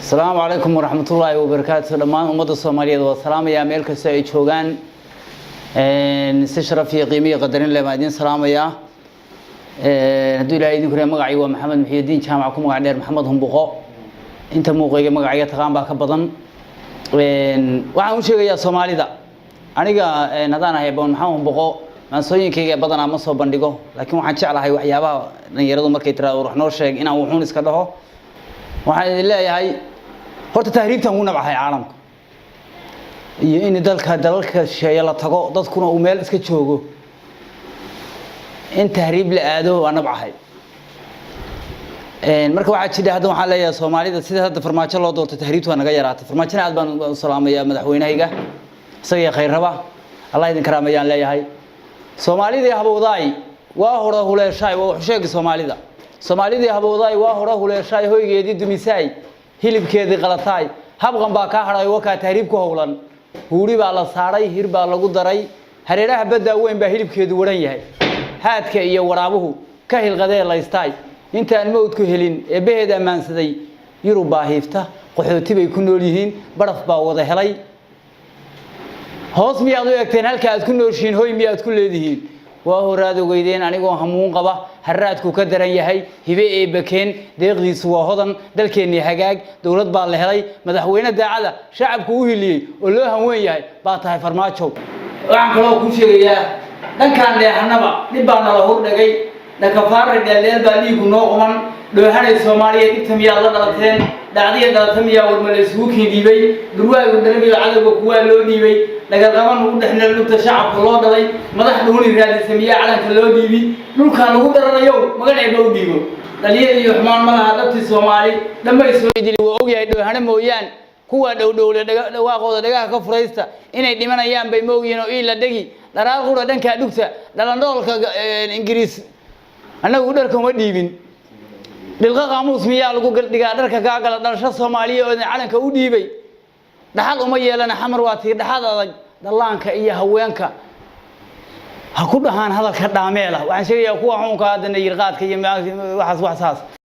السلام عليكم ورحمة الله وبركاته. دمان أمد الصومالية والسلام يا ملك السيد شوغان نستشرف في قيمية قدرين لبعدين سلام يا هدول هاي ذكر مقعي ومحمد محي الدين جامعكم مقعدير محمد همبقو أنت موقعي مقعية تقام باك بدن وعن شيء يا صومالي دا أنا جا ندانا هيبون محمد همبقو ما سوين كي بدن عم صوب بندقو لكن وحن شعله هاي وحيابا نيردو مركيترا وروح نورشة إنا وحون إسكده وحن الله هاي horta tahriibtan uu nabahay caalamka iyo in dalka shay la tago dadkuna uu meel iska joogo in tahriib la aado waa nabahay marka waxa jira hadda waxaan leeyahay Soomaalida sida hadda farmaajo loo doorto tahriibtu waa naga yaraatay farmaajina aad baan u salaamayaa madaxweynahayga isaga khayr raba Allah idin karaamayaan leeyahay Soomaalida habowday waa hore huleeshay waa xusheeg Soomaalida habowday waa hore huleeshay hoygeedii dumisay hilibkeedii qalatay habqan baa ka haray waka tahriibku howlan huuri baa la saaray hir baa lagu daray hareeraha badda weyn baa hilibkeedu waran yahay haadka iyo waraabuhu ka hilqadee laystay intaan moodku helin ee beheeda maansaday yurub baa hiifta qaxooti bay ku nool yihiin baraf baa wada helay hoos miyaad u eegteen halka aad ku nooshiin hoy miyaad ku leedihiin waa horaad ogeydeen anigoo hamuun qaba haraadku ka daran yahay hibe ee bakeen deeqdiisu waa hodan dalkeenni hagaag dawlad baa la helay madaxweyne daacada shacabku u hiliyay oo loo hanweyn yahay baa tahay farmaajo waxaan kaloo ku sheegayaa dhankaan leexnaba dib baa nala hor dhagay dhanka faarri dheerdheer baa dhiigu noo quman dhoohanay Soomaaliya dhibta miyaa la dhalateen dhacdiya dhalata miyaa warma la isugu kiidibay durwaagu darbiga cadawga kuwaa loo dhiibay dagaalqaban ugu dhexnaa lugta shacabka loo dhalay madax dhuuni raadisay miyaa calanka loo dhiibi dhulka lagu daranayo magaceey baa u dhiibo dhalinyarada iyo xumaan malaha dhabti Soomaali dhamay soo idili waa og yahay dhoohana mooyaan kuwa dhowdhowle dhawaaqooda dhagaha ka furaysta inay dhimanayaan bay moogiyeen oo ila dhagi dharaal qura dhanka dhugta dhalandhoolka Ingiriis anagu dharka uma dhiibin dhilqa qaamuus miyaa lagu dhigaa dharka ka gala dhalasho Soomaaliya oo calanka u dhiibay dhaxal uma yeelana xamar waa tii dhaxad adag dalaanka iyo haweenka ha ku dhahaan hadalka dhaameela waxaan sheegayaa kuwa xunka hadana yirqaadka iyo waxaas